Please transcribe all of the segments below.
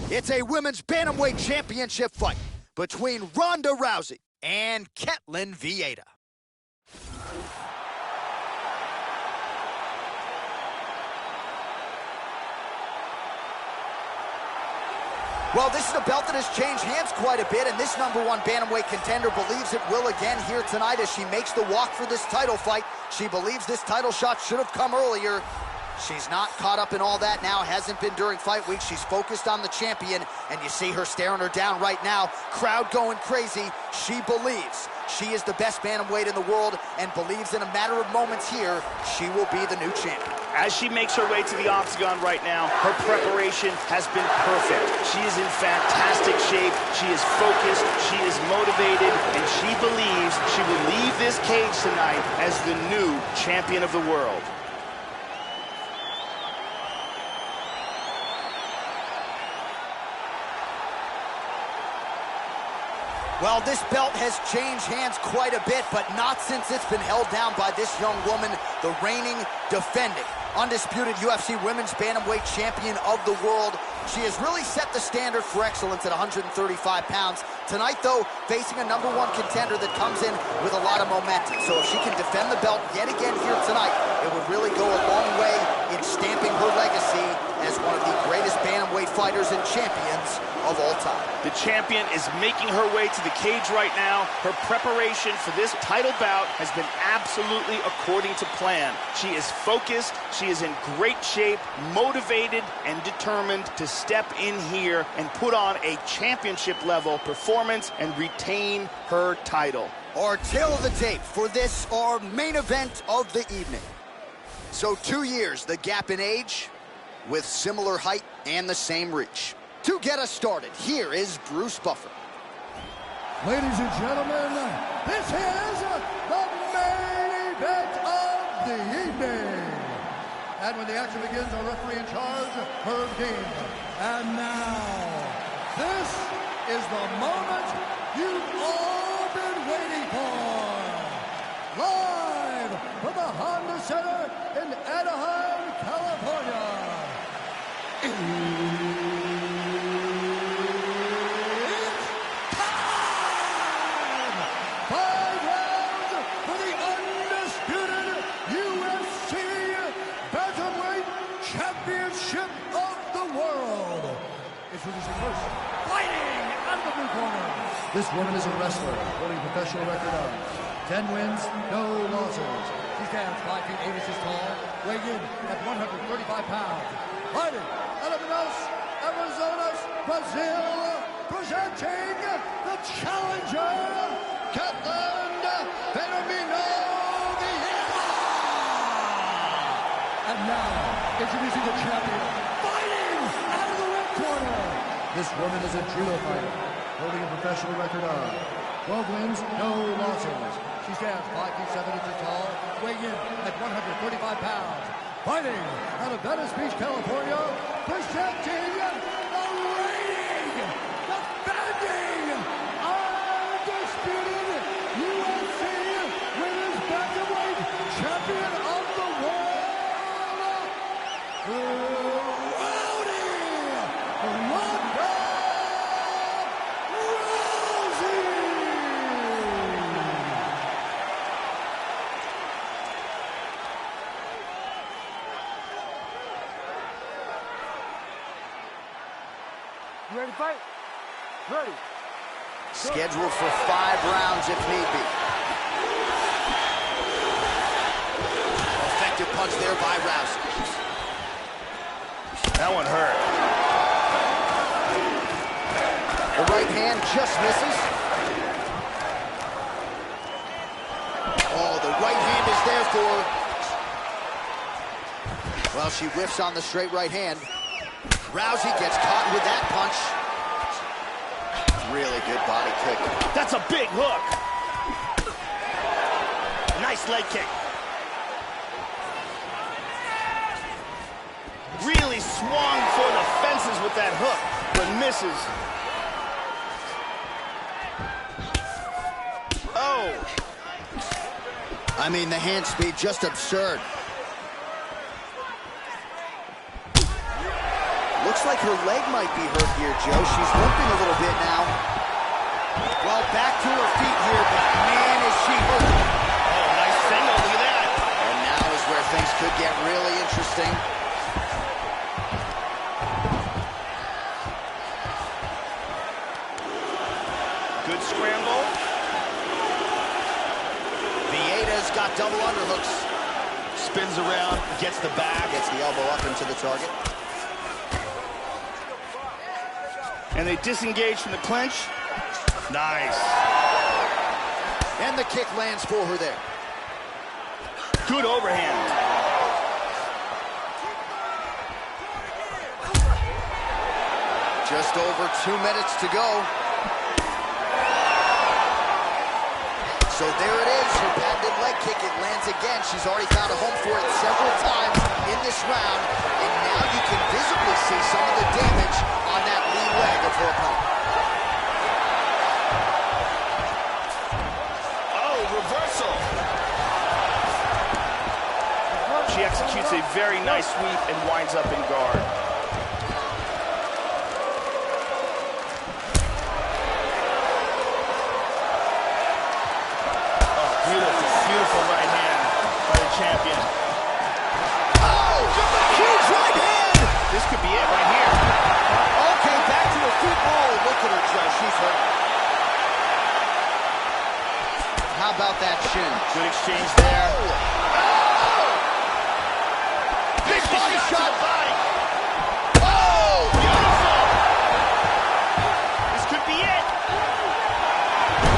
It's a women's bantamweight championship fight between Ronda Rousey and Ketlen Vieira. Well, this is a belt that has changed hands quite a bit, and this #1 bantamweight contender believes it will again here tonight as she makes the walk for this title fight. She believes this title shot should have come earlier. She's not caught up in all that now, hasn't been during fight week. She's focused on the champion, and you see her staring her down right now. Crowd going crazy. She believes she is the best bantamweight in the world and believes in a matter of moments here, she will be the new champion. As she makes her way to the octagon right now, her preparation has been perfect. She is in fantastic shape, she is focused, she is motivated, and she believes she will leave this cage tonight as the new champion of the world. Well, this belt has changed hands quite a bit, but not since it's been held down by this young woman, the reigning, defending, undisputed UFC Women's Bantamweight Champion of the world. She has really set the standard for excellence at 135 pounds. Tonight, though, facing a #1 contender that comes in with a lot of momentum. So if she can defend the belt yet again here tonight, it would really go a long way in stamping her legacy as one of the greatest bantamweight fighters and champions of all time. The champion is making her way to the cage right now. Her preparation for this title bout has been absolutely according to plan. She is focused, she is in great shape, motivated, and determined to step in here and put on a championship-level performance and retain her title. Our tail of the tape for this, our main event of the evening. So 2 years, the gap in age, with similar height and the same reach. To get us started, here is Bruce Buffer. Ladies and gentlemen, this is the main event of the evening. And when the action begins, our referee in charge, Herb Dean. And now, this is the moment you've all been waiting for. Live from the Honda Center in Anaheim, California. Championship of the world. Introducing first, fighting out of the blue corner. This woman is a wrestler, holding a professional record of 10 wins, no losses. She stands 5 feet 8 inches tall, weighing in at 135 pounds. Fighting out of Manaus, Arizona, Brazil, presenting the challenger, Ketlen Vieira. And now, introducing the champion, fighting out of the red corner. This woman is a judo fighter, holding a professional record of 12 wins, no losses. She stands 5 feet 7 inches tall, weighing in at 135 pounds. Fighting out of Venice Beach, California, presenting the reigning, defending, undisputed UFC Women's Bantamweight Champion of the world. Ronda Rousey! You ready to fight? Ready. Scheduled for 5 rounds if need be. Effective punch there by Rousey. That one hurt. The right hand just misses. Oh, the right hand is there for her. Well, she whiffs on the straight right hand. Rousey gets caught with that punch. Really good body kick. That's a big hook. Nice leg kick. Really swung for the fences with that hook, but misses. Oh. I mean, the hand speed, just absurd. looks like her leg might be hurt here, Joe. She's limping a little bit now. Well, back to her feet here, but man, is she hurt. Oh, nice single, look at that. And now is where things could get really interesting. Good scramble. Vieda's got double underhooks. Spins around, gets the back. Gets the elbow up into the target. And they disengage from the clinch. Nice. And the kick lands for her there. Good overhand. Just over 2 minutes to go. So there it is, her patented leg kick. It lands again. She's already found a home for it several times in this round. And now you can visibly see some of the damage on that lead leg of her opponent. Oh, reversal. She executes a very nice sweep and winds up in guard. Beautiful right hand by the champion. Oh, huge right hand! This could be it right here. Okay, back to her feet. Oh, look at her, Joe. She's hurt. How about that shin? Good exchange there. Big body shot. Body. Oh! Beautiful. This could be it.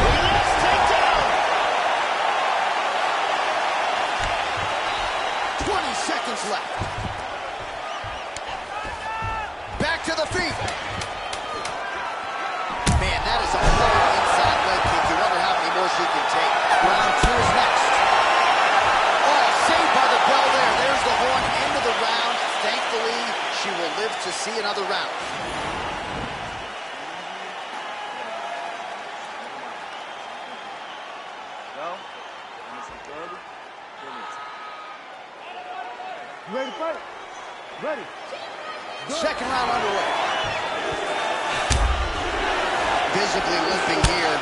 Look at this takedown. 20 seconds left. Back to the feet. Man, that is a hard inside leg kick. You wonder how many more she can take. Round 2 is next. Oh, saved by the bell there. There's the horn. End of the round. Thankfully, she will live to see another round. You ready to fight? Ready. Second round underway. Visibly limping here.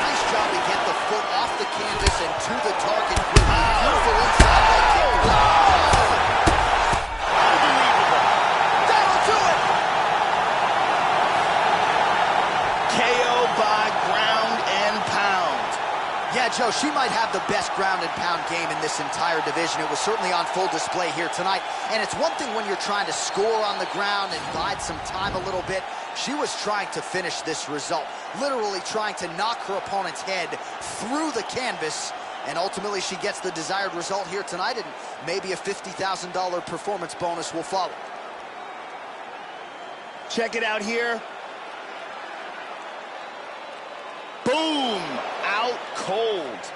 Nice job to get the foot off the canvas and to the target quickly. Beautiful inside leg kick. Unbelievable. That'll do it. KO by ground and pound. Yeah, Joe, she might have the best ground and pound game in this entire division. It was certainly on full display here tonight. And it's one thing when you're trying to score on the ground and bide some time a little bit. She was trying to finish this result, literally trying to knock her opponent's head through the canvas. And ultimately, she gets the desired result here tonight, and maybe a $50,000 performance bonus will follow. Check it out here. Boom! Out cold.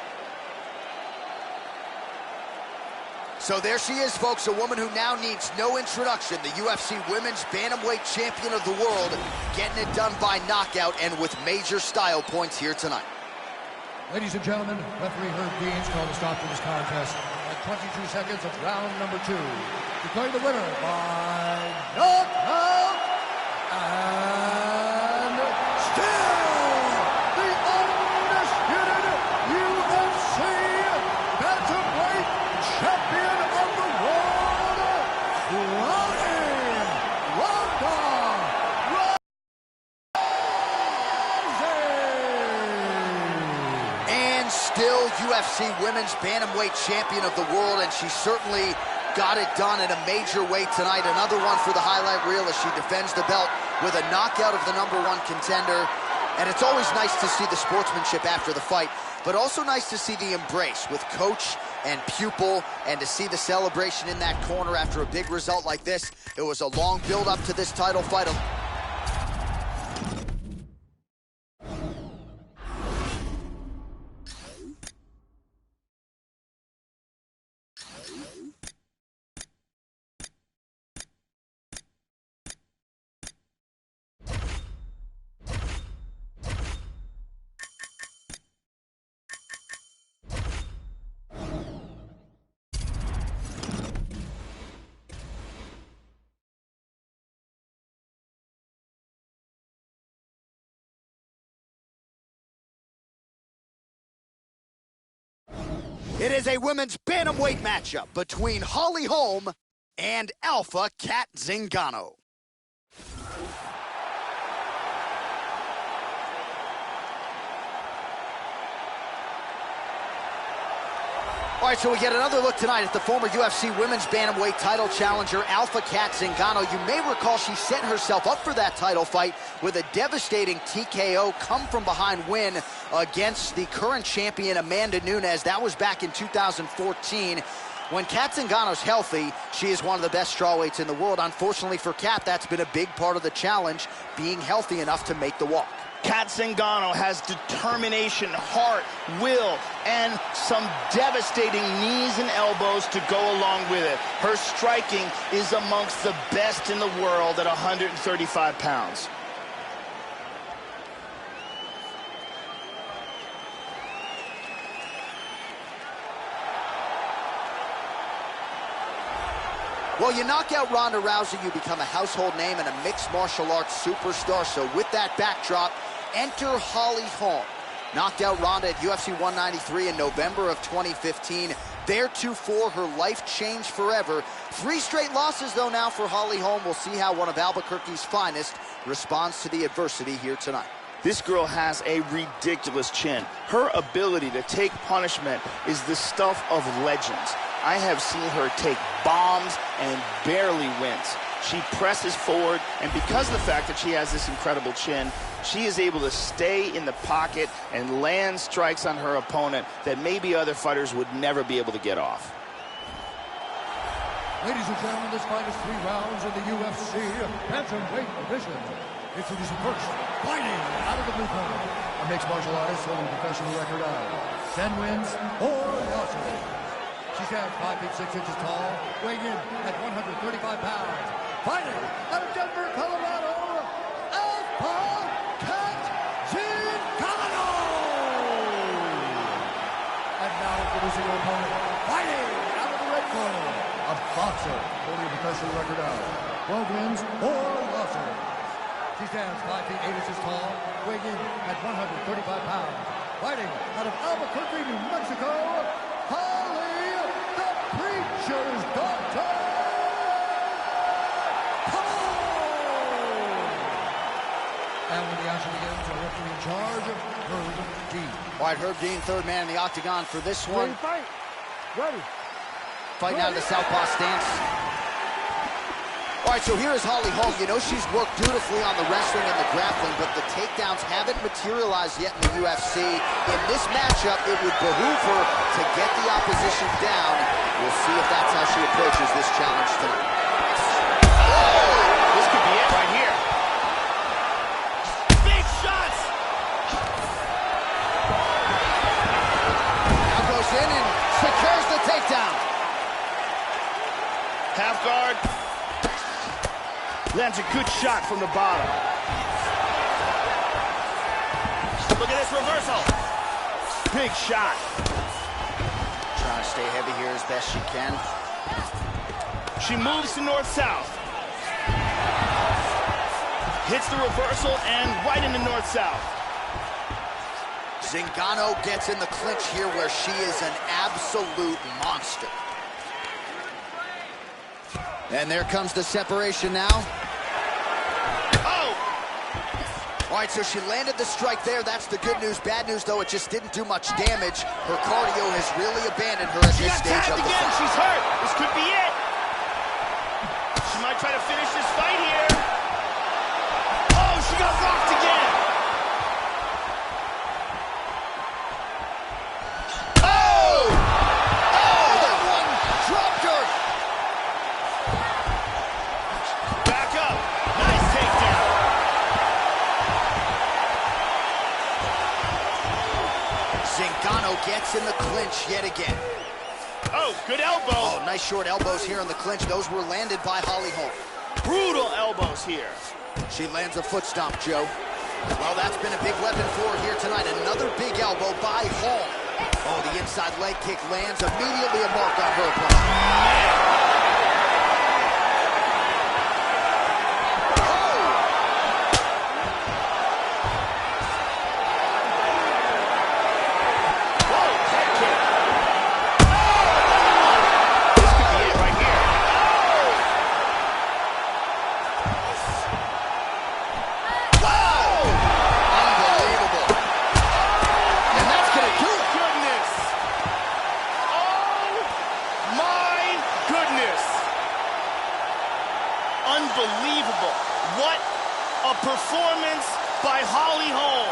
So there she is, folks, a woman who now needs no introduction, the UFC Women's Bantamweight Champion of the world, getting it done by knockout and with major style points here tonight. Ladies and gentlemen, referee Herb Dean's called a stop to this contest at 22 seconds of round number 2. Declaring the winner by knockout and still the undisputed UFC Bantamweight Champion of the world, Ronda Rousey. And still UFC Women's Bantamweight Champion of the world, and she certainly got it done in a major way tonight. Another one for the highlight reel as she defends the belt with a knockout of the #1 contender. And it's always nice to see the sportsmanship after the fight, but also nice to see the embrace with coach and pupil, and to see the celebration in that corner after a big result like this. It was a long build up to this title fight. It is a women's bantamweight matchup between Holly Holm and Alpha Cat Zingano. All right, so we get another look tonight at the former UFC women's bantamweight title challenger, Alpha Cat Zingano. You may recall she set herself up for that title fight with a devastating TKO come-from-behind win against the current champion, Amanda Nunes. That was back in 2014. When Cat Zingano's healthy, she is one of the best strawweights in the world. Unfortunately for Cat, that's been a big part of the challenge, being healthy enough to make the walk. Cat Zingano has determination, heart, will, and some devastating knees and elbows to go along with it. Her striking is amongst the best in the world at 135 pounds. Well, you knock out Ronda Rousey, you become a household name and a mixed martial arts superstar. So with that backdrop, enter Holly Holm. Knocked out Ronda at UFC 193 in November of 2015. Theretofore, her life changed forever. 3 straight losses, though, now for Holly Holm. We'll see how one of Albuquerque's finest responds to the adversity here tonight. This girl has a ridiculous chin. Her ability to take punishment is the stuff of legends. I have seen her take bombs and barely wins. She presses forward, and because of the fact that she has this incredible chin, she is able to stay in the pocket and land strikes on her opponent that maybe other fighters would never be able to get off. Ladies and gentlemen, this fight is 3 rounds in the UFC bantamweight division. Introducing first, fighting out of the blue corner, a mixed martial artist holding a professional record of 10 wins, 4 losses. She stands 5 feet 6 inches tall, weighing in at 135 pounds. Fighting out of Denver, Colorado, Alpha Cat Zingano! And now introducing her opponent, fighting out of the red corner, a boxer holding a professional record of 12 wins, 4 losses. She stands 5 feet 8 inches tall, weighing in at 135 pounds. Fighting out of Albuquerque, New Mexico, Holly, the Preacher's Daughter! Come on! And when the action begins, our referee in charge, Herb Dean. All right, Herb Dean, third man in the octagon for this one. Ready, fight. Ready. Fighting out of the southpaw stance. All right, so here is Holly Holm. You know she's worked beautifully on the wrestling and the grappling, but the takedowns haven't materialized yet in the UFC. In this matchup, it would behoove her to get the opposition down. We'll see if that's how she approaches this challenge tonight. Oh! This could be it right here. Big shots! Now goes in and secures the takedown. Half guard. Lands a good shot from the bottom. Look at this reversal. Big shot. Trying to stay heavy here as best she can. She moves to north-south. Hits the reversal and right into north-south. Zingano gets in the clinch here where she is an absolute monster. And there comes the separation now. All right, so she landed the strike there. That's the good news. Bad news, though, it just didn't do much damage. Her cardio has really abandoned her at this stage of the fight. She's hurt. This could be it. She might try to finish this fight here. Oh, she got rocked again. Oh! Oh, that one dropped her. Back up. Nice takedown. Zingano gets in the clinch yet again. Oh, good elbow. Oh, nice short elbows here in the clinch. Those were landed by Holly Holm. Brutal elbows here. She lands a foot stomp, Joe. Well, that's been a big weapon for her here tonight. Another big elbow by Holm. Oh, the inside leg kick lands. Immediately a mark on her opponent. performance by Holly Holm.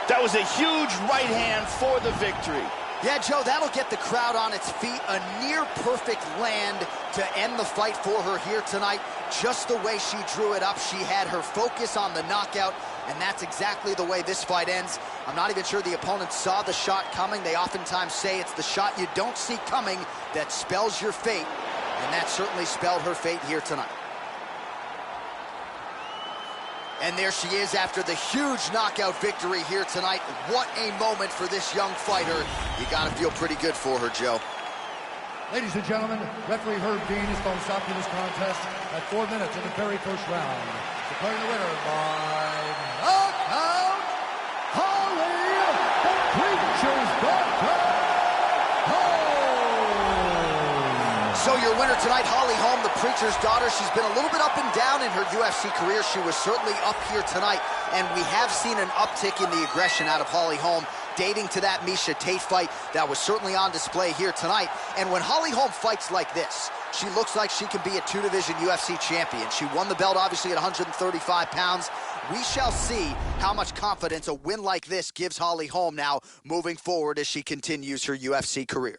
That was a huge right hand for the victory. Yeah, Joe, that'll get the crowd on its feet. A near-perfect land to end the fight for her here tonight. Just the way she drew it up, she had her focus on the knockout, and that's exactly the way this fight ends. I'm not even sure the opponent saw the shot coming. They oftentimes say it's the shot you don't see coming that spells your fate, and that certainly spelled her fate here tonight. And there she is after the huge knockout victory here tonight. What a moment for this young fighter. You gotta feel pretty good for her, Joe. Ladies and gentlemen, referee Herb Dean is going to stop this contest at 4 minutes in the very first round. Declaring the winner by knockout, Holly the Preacher's Daughter Holm. So your winner tonight, Holly Holm, the Preacher's Daughter. She's been a little bit up and down in her UFC career. She was certainly up here tonight, and we have seen an uptick in the aggression out of Holly Holm, dating to that Miesha Tate fight that was certainly on display here tonight. And when Holly Holm fights like this, she looks like she can be a two-division UFC champion. She won the belt, obviously, at 135 pounds. We shall see how much confidence a win like this gives Holly Holm now moving forward as she continues her UFC career.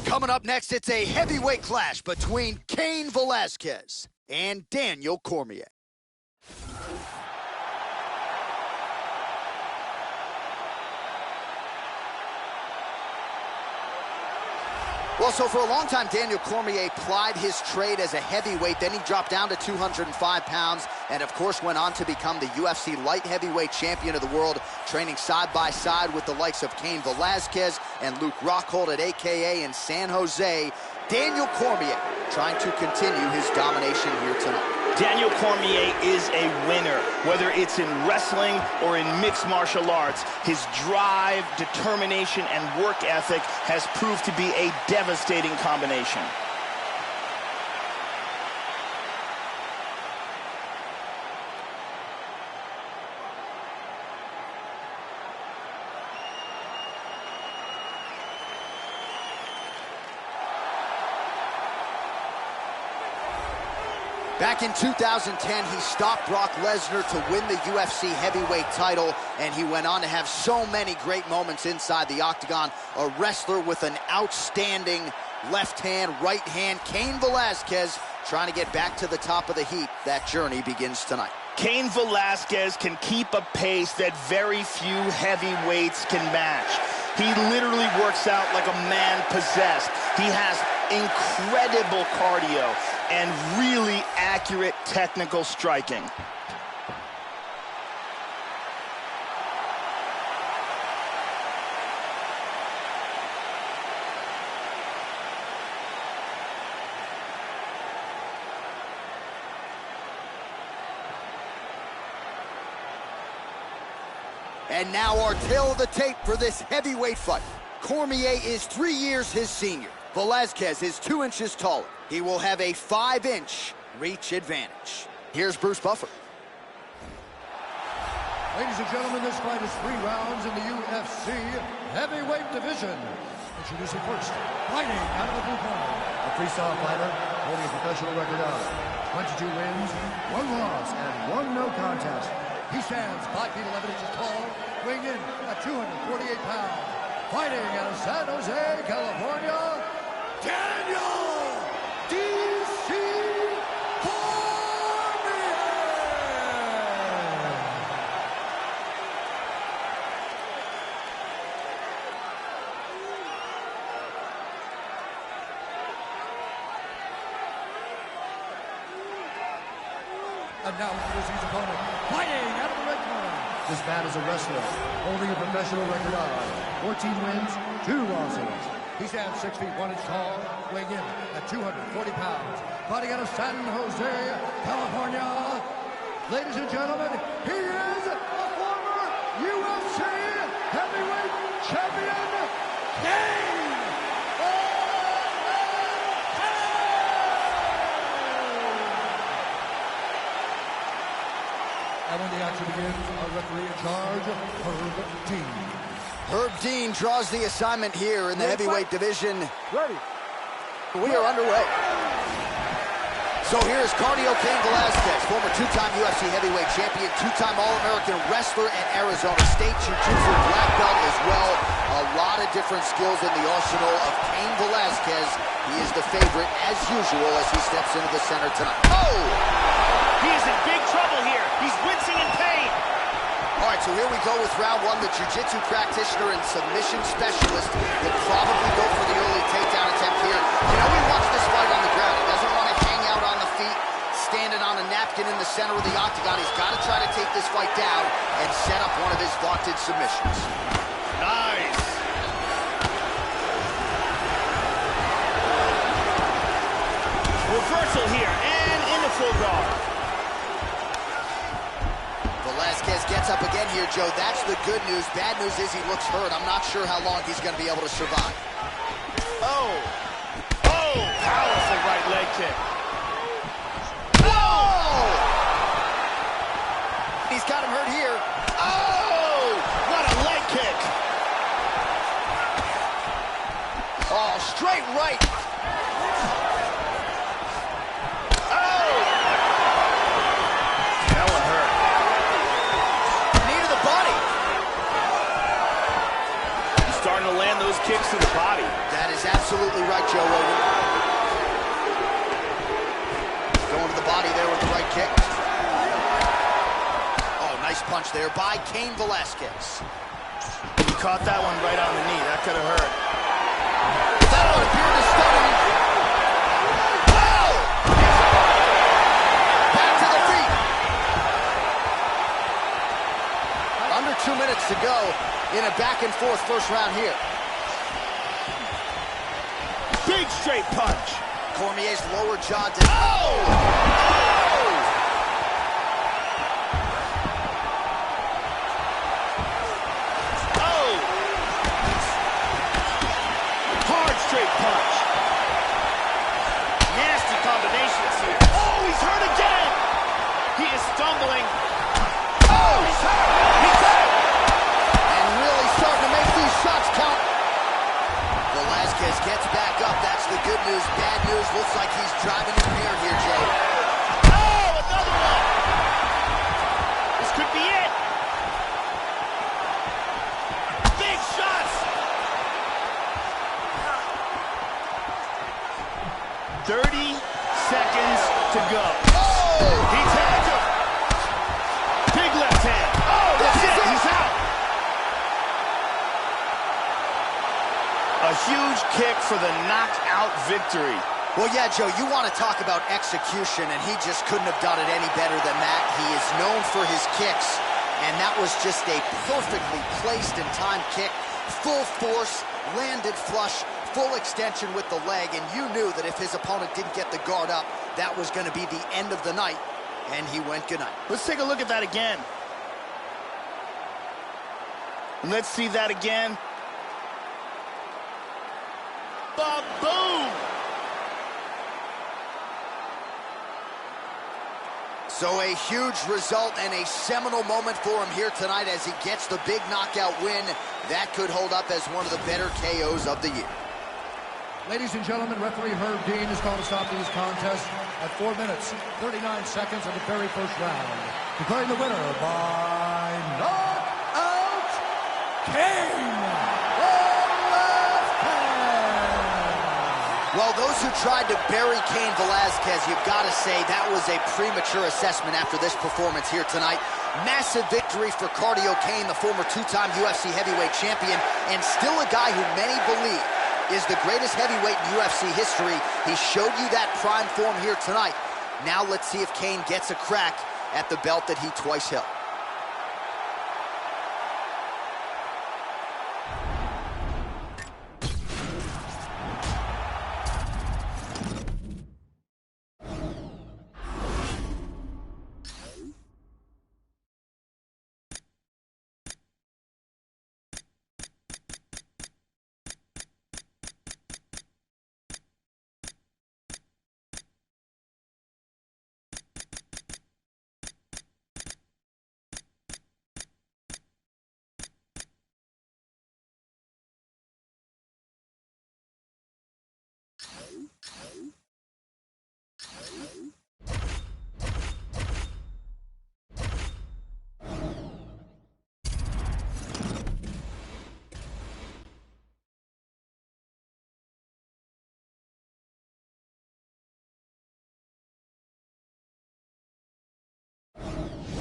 Coming up next, it's a heavyweight clash between Cain Velasquez and Daniel Cormier. Well, so for a long time, Daniel Cormier plied his trade as a heavyweight. Then he dropped down to 205 pounds and, of course, went on to become the UFC light heavyweight champion of the world, training side by side with the likes of Cain Velasquez and Luke Rockhold at AKA in San Jose. Daniel Cormier trying to continue his domination here tonight. Daniel Cormier is a winner, whether it's in wrestling or in mixed martial arts. His drive, determination, and work ethic has proved to be a devastating combination. Back in 2010, he stopped Brock Lesnar to win the UFC heavyweight title, and he went on to have so many great moments inside the octagon. A wrestler with an outstanding left hand, right hand. Cain Velasquez trying to get back to the top of the heap. That journey begins tonight. Cain Velasquez can keep a pace that very few heavyweights can match. He literally works out like a man possessed. He has incredible cardio and really accurate technical striking. And now our tail of the tape for this heavyweight fight. Cormier is 3 years his senior. Velasquez is 2 inches taller. He will have a 5-inch reach advantage. Here's Bruce Buffer. Ladies and gentlemen, this fight is 3 rounds in the UFC heavyweight division. Introducing first, fighting out of the blue corner, a freestyle fighter holding a professional record of 22 wins, 1 loss, and 1 no contest. He stands 5 feet 11 inches tall, weighing in at 248 pounds. Fighting out of San Jose, California, Daniel D.C. Cormier! And now introducing his opponent, fighting out of the red corner. This man is a wrestler, holding a professional record of 14 wins, 2 losses. He stands 6 feet 1 inch tall, weighing in at 240 pounds. Fighting out of San Jose, California. Ladies and gentlemen, he is a former UFC heavyweight champion, Cain And when the action begins, our referee in charge, Herb Dean. Herb Dean draws the assignment here in the heavyweight division. Ready. We are underway. So here's Cardio Cain Velasquez, former 2-time UFC heavyweight champion, 2-time All-American wrestler and Arizona State Jiu-Jitsu black belt as well. A lot of different skills in the arsenal of Cain Velasquez. He is the favorite, as usual, as he steps into the center tonight. Oh! He is in big trouble here. He's wincing in pain. All right, so here we go with round 1. The jiu-jitsu practitioner and submission specialist will probably go for the early takedown attempt here. You know, he wants this fight on the ground. He doesn't want to hang out on the feet, standing on a napkin in the center of the octagon. He's got to try to take this fight down and set up one of his vaunted submissions. Nice. Reversal here and into full guard. Velasquez gets up again here, Joe. That's the good news. Bad news is he looks hurt. I'm not sure how long he's going to be able to survive. Oh! Oh! Powerful right leg kick. Oh! He's got him hurt here. Oh! What a leg kick! Oh, straight right. Oh! That one hurt. Knee to the body. He's starting to land those kicks to the body. That is absolutely right, Joe Rogan. Going to the body there with the right kick. Oh, nice punch there by Cain Velasquez. He caught that one right on the knee. That could have hurt. That one appeared to stun him. Oh! Back to the feet. Under 2 minutes to go in a back-and-forth first round here. Big straight punch. Cormier's lower jaw did. Oh! Hard straight punch. Nasty combinations here. Oh, he's hurt again. He is stumbling. Oh, he's hurt. He's hurt. And really starting to make these shots count. Velasquez gets back up. That's the good news. Bad news, looks like he's driving impaired here, Joe. 30 seconds to go. Oh! He tagged him. Big left hand. Oh, that's it. He's out. A huge kick for the knockout victory. Well, yeah, Joe, you want to talk about execution, and he just couldn't have done it any better than that. He is known for his kicks, and that was just a perfectly placed and timed kick. Full force, landed flush, full extension with the leg, and you knew that if his opponent didn't get the guard up, that was going to be the end of the night, and he went goodnight. Let's take a look at that again. Let's see that again. Ba-boom! So a huge result and a seminal moment for him here tonight as he gets the big knockout win. That could hold up as one of the better KOs of the year. Ladies and gentlemen, referee Herb Dean has called to stop these contests at 4 minutes, 39 seconds of the very first round. Declaring the winner by knockout, Cain Velasquez. Well, those who tried to bury Cain Velasquez, you've got to say that was a premature assessment after this performance here tonight. Massive victory for Cardio Cain, the former two-time UFC heavyweight champion, and still a guy who many believe is the greatest heavyweight in UFC history. He showed you that prime form here tonight. Now let's see if Cain gets a crack at the belt that he twice held.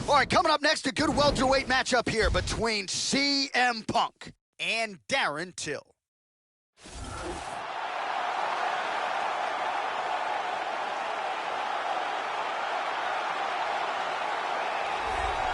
All right, coming up next, a good welterweight matchup here between CM Punk and Darren Till.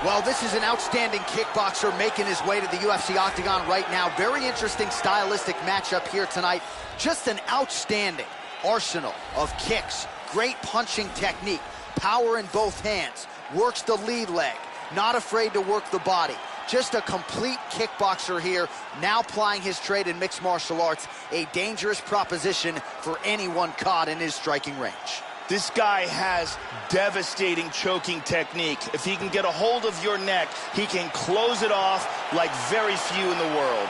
Well, this is an outstanding kickboxer making his way to the UFC octagon right now. Very interesting stylistic matchup here tonight. Just an outstanding arsenal of kicks, great punching technique, power in both hands, works the lead leg, not afraid to work the body. Just a complete kickboxer here, now plying his trade in mixed martial arts, a dangerous proposition for anyone caught in his striking range. This guy has devastating choking technique. If he can get a hold of your neck, he can close it off like very few in the world.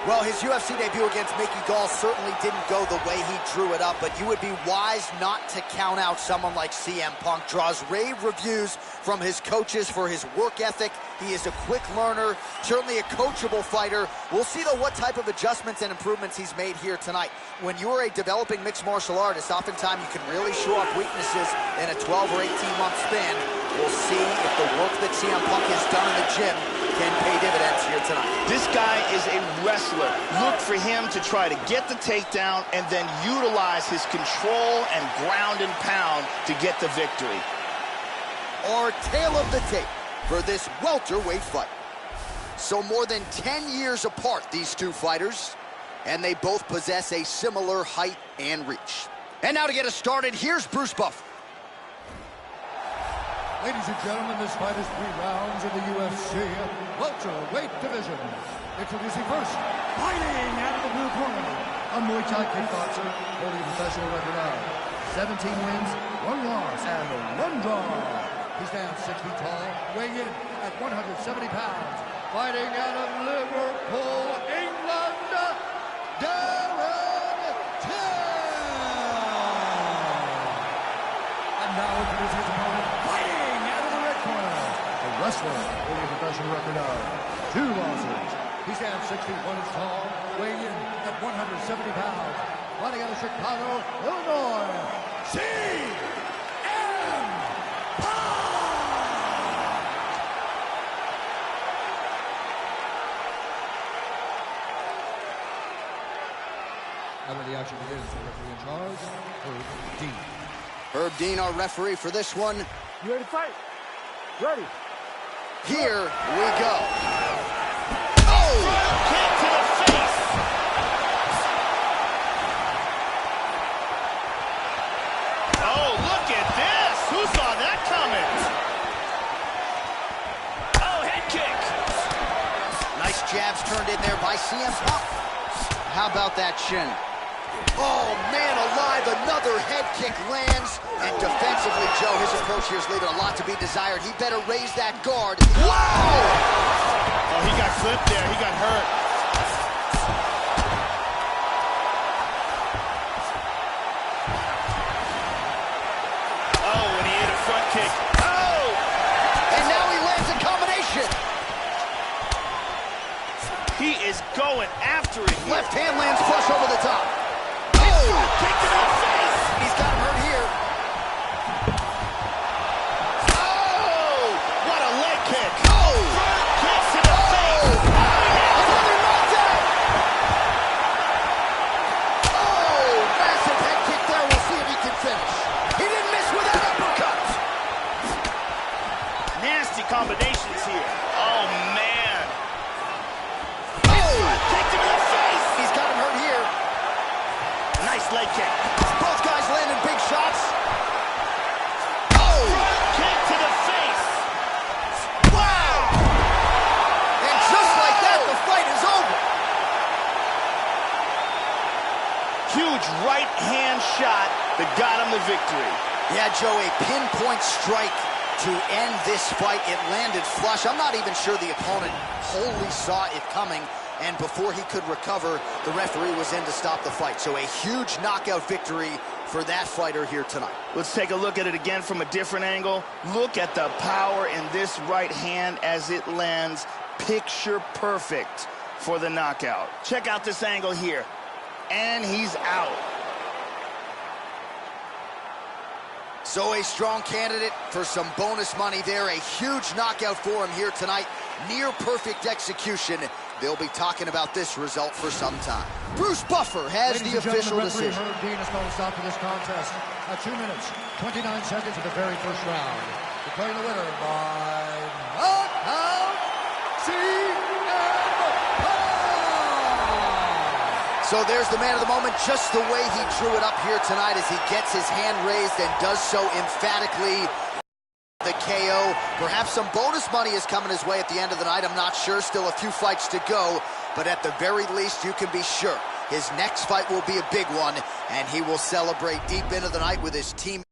Well, his UFC debut against Mickey Gall certainly didn't go the way he drew it up, but you would be wise not to count out someone like CM Punk. Draws rave reviews from his coaches for his work ethic. He is a quick learner, certainly a coachable fighter. We'll see, though, what type of adjustments and improvements he's made here tonight. When you're a developing mixed martial artist, oftentimes you can really show up weaknesses in a 12 or 18-month span. We'll see if the work that CM Punk has done in the gym can pay dividends here tonight. This guy is a wrestler. Look for him to try to get the takedown and then utilize his control and ground and pound to get the victory. Our tale of the tape for this welterweight fight. So more than 10 years apart, these two fighters, and they both possess a similar height and reach. And now to get us started, here's Bruce Buffer. Ladies and gentlemen, this fight is 3 rounds in the UFC welterweight division. Introducing first, fighting out of the blue corner, a Muay Thai kickboxer holding a professional record of 17 wins, 1 loss, and 1 draw. He stands 6 feet tall, weighing in at 170 pounds. Fighting out of Liverpool, England, Darren Till. wrestler, holding a professional record of 2 losses. He stands 6 feet 1 inch tall, weighing in at 170 pounds. Fighting out of Chicago, Illinois, CM And when the action begins, the referee in charge, Herb Dean. Herb Dean, our referee for this one. You ready to fight? Ready. Here we go. Oh! Kick to the face! Oh, look at this! Who saw that coming? Oh, head kick! Nice jabs turned in there by CM Punk. How about that shin? Oh, man alive, another head kick lands. And defensively, Joe, his approach here is leaving a lot to be desired. He better raise that guard. Wow! Oh, he got clipped there. He got hurt. Oh, and he hit a front kick. Oh! And now he lands a combination. He is going after it here. Left hand lands flush over the top. Kick to the face! He's got him hurt here. Oh! What a leg kick! Oh! Kick to the face! Another knockdown! Oh! Massive head kick there. We'll see if he can finish. He didn't miss with that uppercut. Nasty combinations here. Oh, man. Oh! Kick to the face! He's got him hurt here. Nice leg kick. Both guys landing big shots. Oh! Kick to the face! Wow! And just like that, the fight is over. Huge right hand shot that got him the victory. Yeah, Joe, a pinpoint strike to end this fight. It landed flush. I'm not even sure the opponent wholly saw it coming. And before he could recover, the referee was in to stop the fight. So a huge knockout victory for that fighter here tonight. Let's take a look at it again from a different angle. Look at the power in this right hand as it lands. Picture perfect for the knockout. Check out this angle here. And he's out. So a strong candidate for some bonus money there. A huge knockout for him here tonight. Near perfect execution. They'll be talking about this result for some time. Bruce Buffer has the official decision. Herb Dean is going to stop for this contest at 2 minutes, 29 seconds of the very first round. Declaring the winner by knockout, CM Punk. So there's the man of the moment, just the way he drew it up here tonight as he gets his hand raised and does so emphatically. The KO. Perhaps some bonus money is coming his way at the end of the night. I'm not sure. Still a few fights to go. But at the very least, you can be sure his next fight will be a big one, and he will celebrate deep into the night with his team.